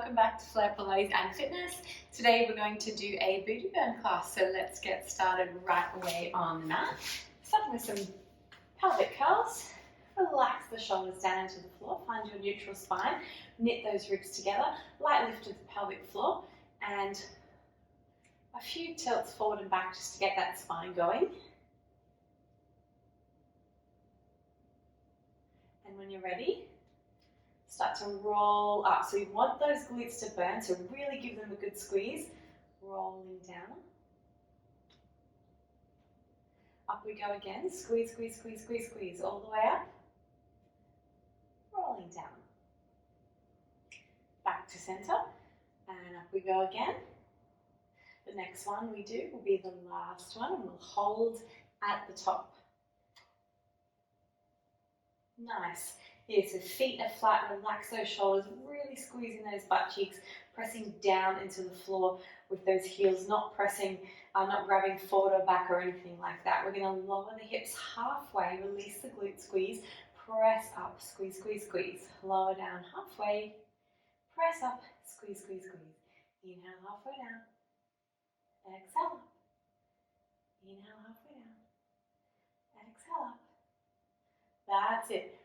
welcome back to Flair Pilates and Fitness. Today we're going to do a booty burn class, so let's get started right away on the mat. Starting with some pelvic curls. Relax the shoulders down into the floor, find your neutral spine, knit those ribs together, light lift of the pelvic floor, and a few tilts forward and back just to get that spine going. And when you're ready, start to roll up. So you want those glutes to burn, so really give them a good squeeze. Rolling down. Up we go again. Squeeze, squeeze, squeeze, squeeze, squeeze. All the way up. Rolling down. Back to center. And up we go again. The next one we do will be the last one, and we'll hold at the top. Nice. Here, so feet are flat, relax those shoulders, really squeezing those butt cheeks, pressing down into the floor with those heels, not pressing, not grabbing forward or back or anything like that. We're going to lower the hips halfway, release the glute squeeze, press up, squeeze, squeeze, squeeze. Lower down halfway, press up, squeeze, squeeze, squeeze. Inhale halfway down, exhale up. Inhale halfway down, exhale up. That's it.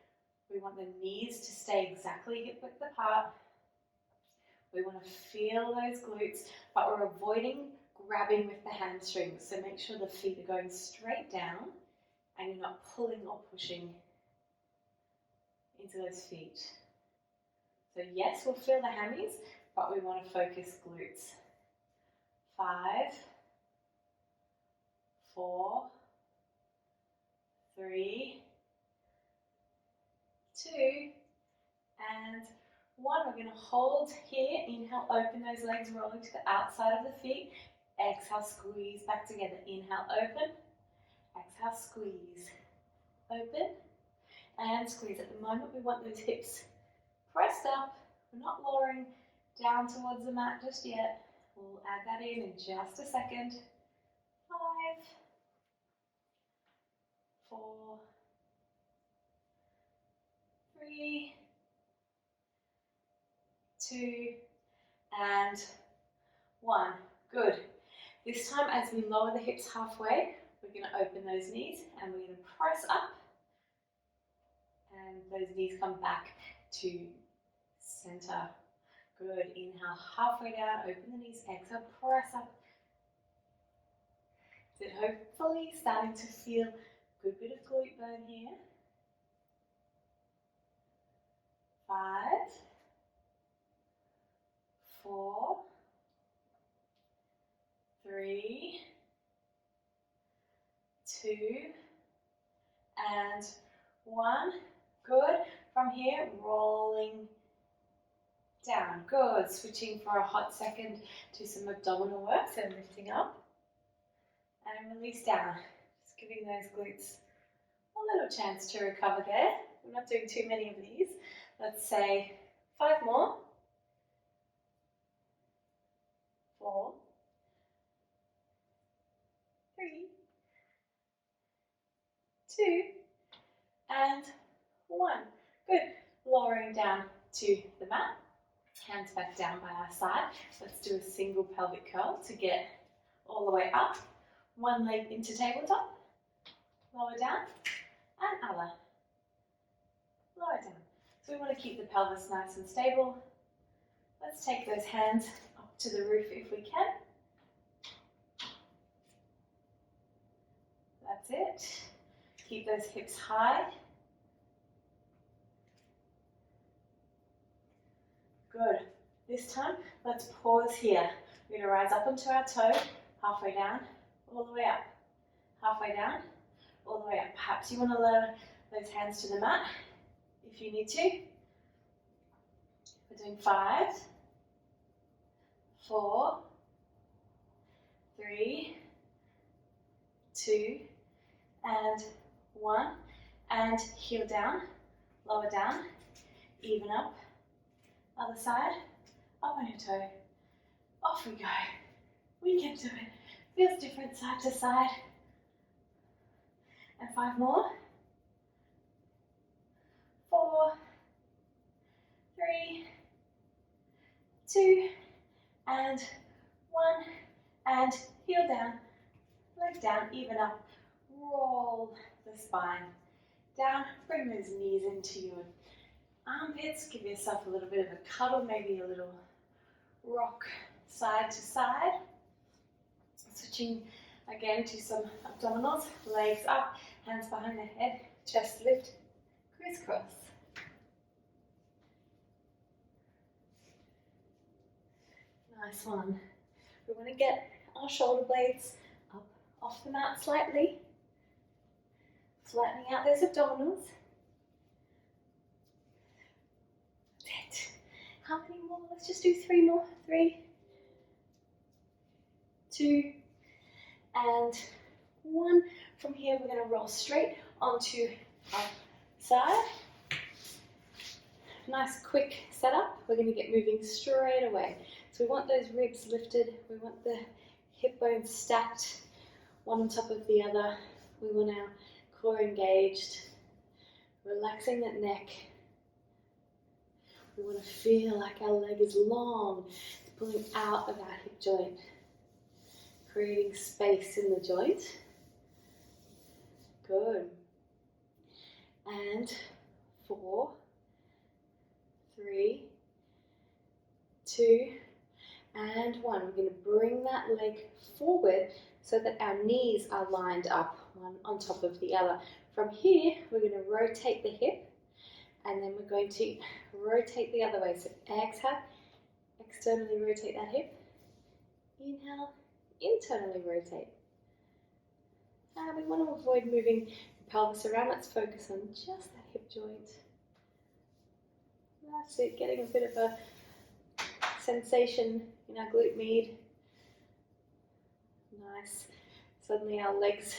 We want the knees to stay exactly hip width apart. We want to feel those glutes, but we're avoiding grabbing with the hamstrings. So make sure the feet are going straight down and you're not pulling or pushing into those feet. So yes, we'll feel the hammies, but we want to focus glutes. 5, 4, 3, 2, and 1. We're going to hold here. Inhale, open those legs, rolling to the outside of the feet. Exhale, squeeze back together. Inhale, open. Exhale, squeeze. Open and squeeze. At the moment, we want those hips pressed up. We're not lowering down towards the mat just yet. We'll add that in just a second. 5, 4, 3, 2, and 1. Good. This time, as we lower the hips halfway, we're going to open those knees and we're going to press up. And those knees come back to center. Good. Inhale, halfway down, open the knees, exhale, press up. Good. Hopefully starting to feel a good bit of glute burn here. 5, 4, 3, 2, and 1. Good. From here, rolling down. Good. Switching for a hot second to some abdominal work. So lifting up and release down. Just giving those glutes a little chance to recover there. I'm not doing too many of these. Let's say 5 more. 4, 3, 2, and 1. Good. Lowering down to the mat. Hands back down by our side. Let's do a single pelvic curl to get all the way up. One leg into tabletop. Lower down. And other. Lower down. So we want to keep the pelvis nice and stable. Let's take those hands up to the roof if we can. That's it. Keep those hips high. Good. This time, let's pause here. We're going to rise up onto our toe, halfway down, all the way up. Halfway down, all the way up. Perhaps you want to lower those hands to the mat if you need to. We're doing 5, 4, 3, 2, and 1. And heel down, lower down, even up. Other side, up on your toe. Off we go. We can do it. Feels different side to side. And 5 more. 4, 3, 2, 2, and 1, and heel down, leg down, even up, roll the spine down, bring those knees into your armpits, give yourself a little bit of a cuddle, maybe a little rock side to side. Switching again to some abdominals, legs up, hands behind the head, chest lift, crisscross. Nice one. We want to get our shoulder blades up off the mat slightly, flattening out those abdominals. That's it. How many more? Let's just do 3 more. 3, 2, and 1. From here, we're going to roll straight onto our side. Nice quick setup. We're going to get moving straight away. So we want those ribs lifted. We want the hip bones stacked, one on top of the other. We want our core engaged, relaxing that neck. We want to feel like our leg is long, it's pulling out of our hip joint, creating space in the joint. Good. And 4, 3, 2, and 1. We're going to bring that leg forward so that our knees are lined up, one on top of the other. From here, we're going to rotate the hip, and then we're going to rotate the other way. So exhale, externally rotate that hip. Inhale, internally rotate. And we want to avoid moving the pelvis around. Let's focus on just that hip joint. That's it, getting a bit of a sensation in our glute med. Nice. Suddenly our legs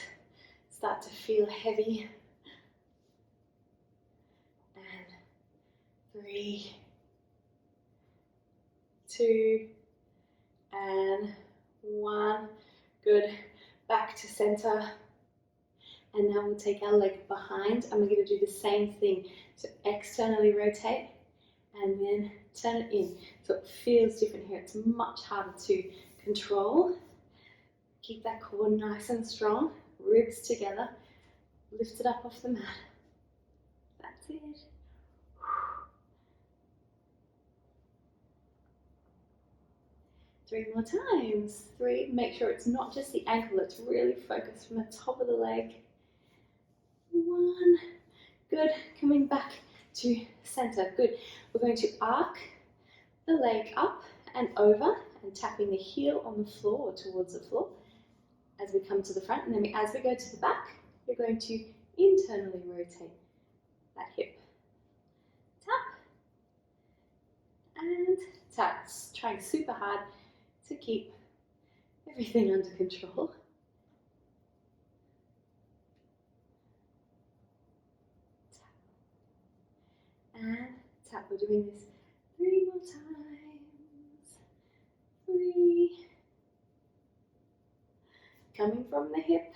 start to feel heavy. And 3, 2, and 1. Good. Back to center. And now we'll take our leg behind and we're going to do the same thing. So externally rotate and then turn it in. So it feels different here. It's much harder to control. Keep that core nice and strong. Ribs together. Lift it up off the mat. That's it. 3 more times. 3. Make sure it's not just the ankle. It's really focused from the top of the leg. 1. Good. Coming back to center. Good. We're going to arc the leg up and over and tapping the heel on the floor or towards the floor as we come to the front. And then as we go to the back, you're going to internally rotate that hip. Tap and tap. Trying super hard to keep everything under control. And tap. We're doing this 3 more times. 3. Coming from the hip.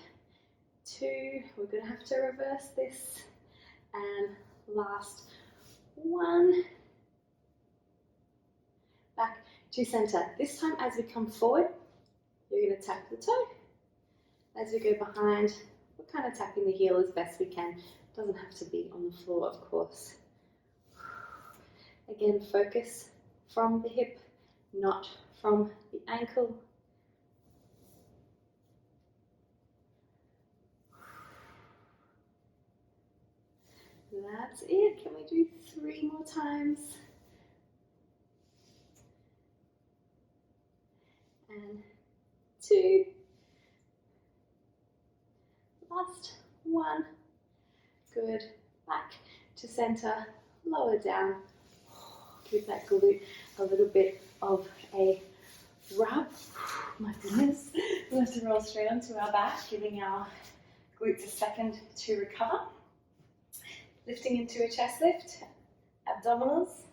2. We're going to have to reverse this. And last 1. Back to center. This time as we come forward, you're going to tap the toe. As we go behind, we're kind of tapping the heel as best we can. Doesn't have to be on the floor, of course. Again, focus from the hip, not from the ankle. That's it. Can we do 3 more times? And 2. Last 1. Good. Back to center. Lower down. Give that glute a little bit of a rub. My goodness. We have to roll straight onto our back, giving our glutes a second to recover. Lifting into a chest lift. Abdominals.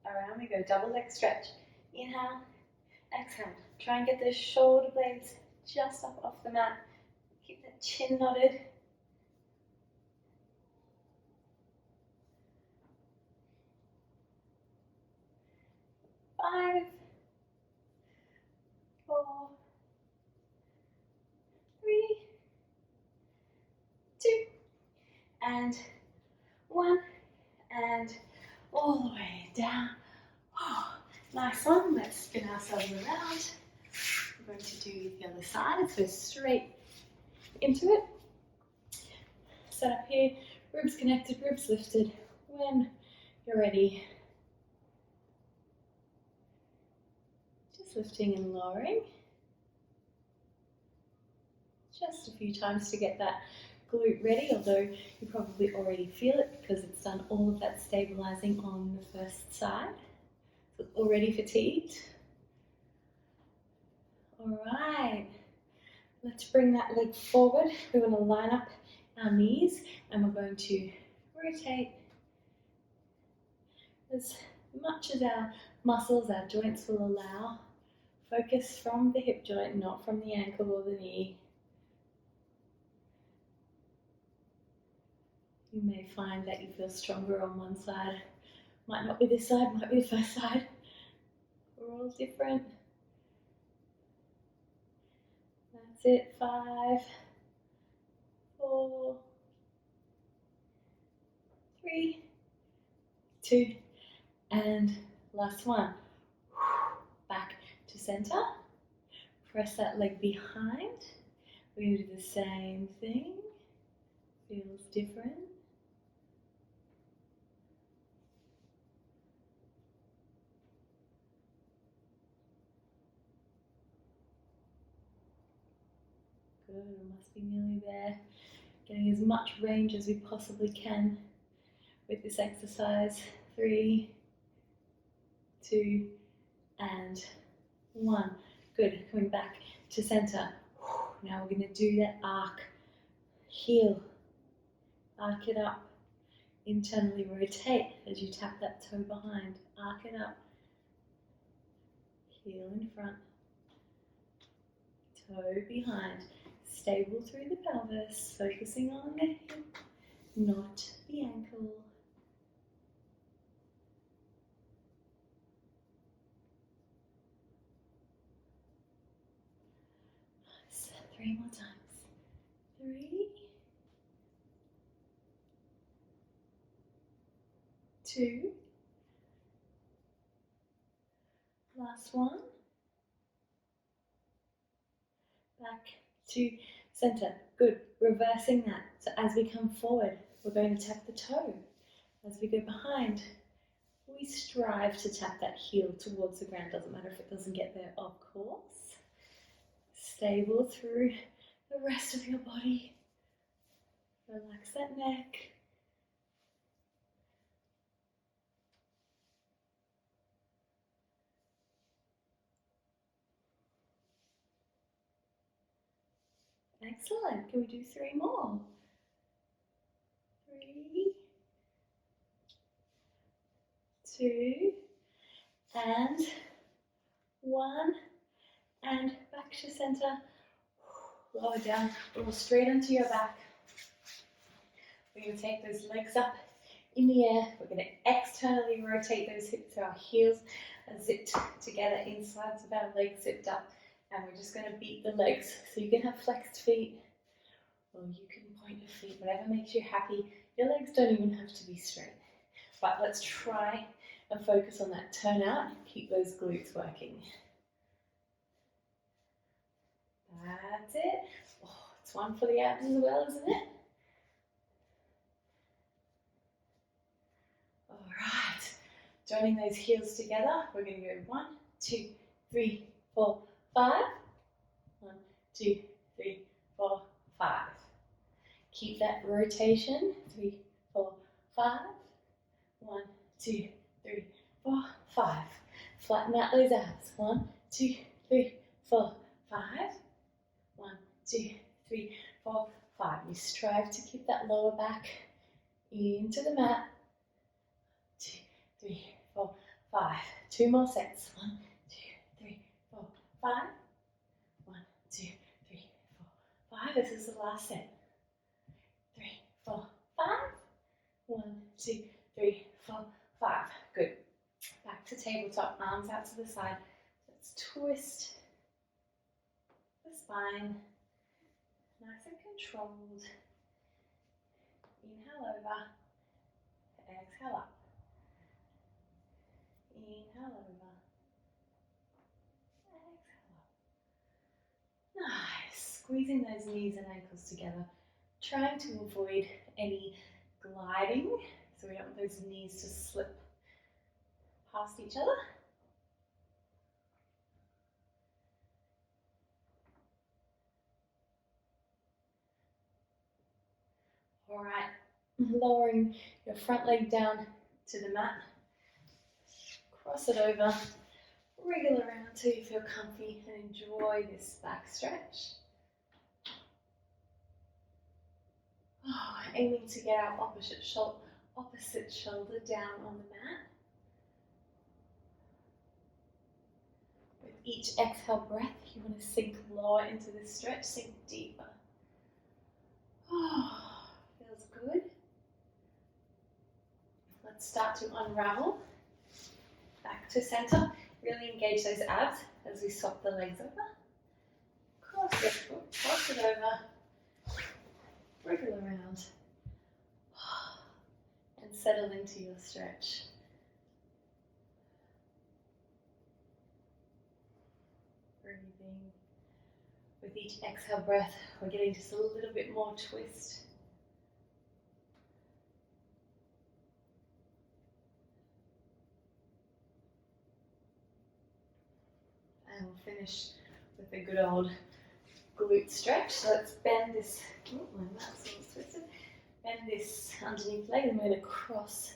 Around we go. Double leg stretch. Inhale. Exhale. Try and get those shoulder blades just up off the mat. Keep that chin nodded. 5, and 1, and all the way down. Oh, nice one. Let's spin ourselves around. We're going to do the other side, so straight into it. Set up here, ribs connected, ribs lifted. When you're ready, just lifting and lowering. Just a few times to get that glute ready, although you probably already feel it because it's done all of that stabilizing on the first side. So it's already fatigued. All right, let's bring that leg forward. We're going to line up our knees and we're going to rotate as much as our muscles, our joints will allow. Focus from the hip joint, not from the ankle or the knee. You may find that you feel stronger on one side. Might not be this side, might be the first side. We're all different. That's it. 5, 4, 3, 2, and last one. Back to center. Press that leg behind. We're going to do the same thing. Feels different. Good, we must be nearly there. Getting as much range as we possibly can with this exercise. 3, 2, and 1. Good, coming back to center. Now we're going to do that arc. Heel, arc it up. Internally rotate as you tap that toe behind. Arc it up. Heel in front. Toe behind. Stable through the pelvis, focusing on the hip, not the ankle. Nice. 3 more times. 3, 2, last one. Back to center. Good. Reversing that. So as we come forward, we're going to tap the toe. As we go behind, we strive to tap that heel towards the ground. Doesn't matter if it doesn't get there, of course. Stable through the rest of your body. Relax that neck. Excellent. Can we do 3 more? 3, 2, and 1, and back to center. Lower down, roll straight onto your back. We're going to take those legs up in the air. We're going to externally rotate those hips so our heels are zipped together, insides of our legs zipped up. And we're just going to beat the legs. So you can have flexed feet, or you can point your feet, whatever makes you happy. Your legs don't even have to be straight. But let's try and focus on that turn out and keep those glutes working. That's it. Oh, it's one for the abs as well, isn't it? All right. Joining those heels together, we're going to go 1, 2, 3, 4, 5. 1, 2, 3, 4, 5. Keep that rotation. 3, 4, 5. 1, 2, 3, 4, 5. Flatten out those abs. 1, 2, 3, 4, 5. 1, 2, 3, 4, 5. You strive to keep that lower back into the mat. 2, 3, 4, 5. 2 more sets. 1, 2, 3, 4, 5. 1, 2, 3, 4, 5. This is the last set. 3, 4, 5. 1, 2, 3, 4, 5. Good. Back to tabletop, arms out to the side. Let's twist the spine. Nice and controlled. Inhale over, exhale up. Inhale over, exhale up. Nice. Squeezing those knees and ankles together. Trying to avoid any gliding, so we don't want those knees to slip past each other. All right, lowering your front leg down to the mat. Cross it over, wriggle around till you feel comfy and enjoy this back stretch. Oh, aiming to get our opposite shoulder down on the mat. With each exhale breath, you want to sink lower into this stretch, sink deeper. Oh, feels good. Let's start to unravel. Back to center. Really engage those abs as we swap the legs over. Cross it over. Wriggle around. And settle into your stretch. Breathing. With each exhale breath, we're getting just a little bit more twist. And we'll finish with a good old glute stretch. So let's bend this, my mouth's almost twisted. Bend this underneath leg, and we're going to cross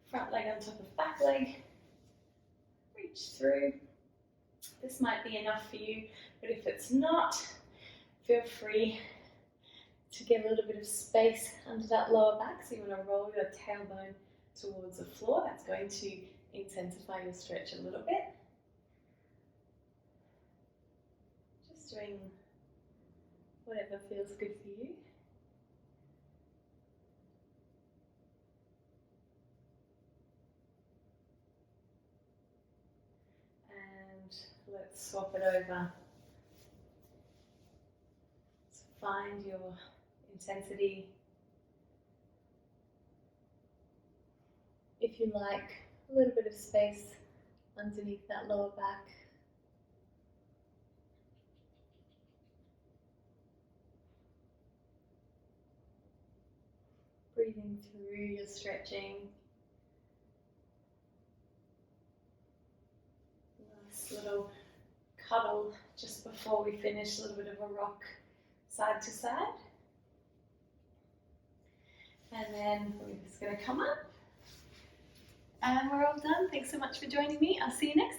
front leg on top of back leg. Reach through. This might be enough for you, but if it's not, feel free to get a little bit of space under that lower back. So you want to roll your tailbone towards the floor. That's going to intensify your stretch a little bit. Just doing whatever feels good for you. And let's swap it over. So find your intensity. If you like, a little bit of space underneath that lower back. Breathing through your stretching. Nice little cuddle just before we finish, a little bit of a rock side to side. And then we're just going to come up. And we're all done. Thanks so much for joining me. I'll see you next time.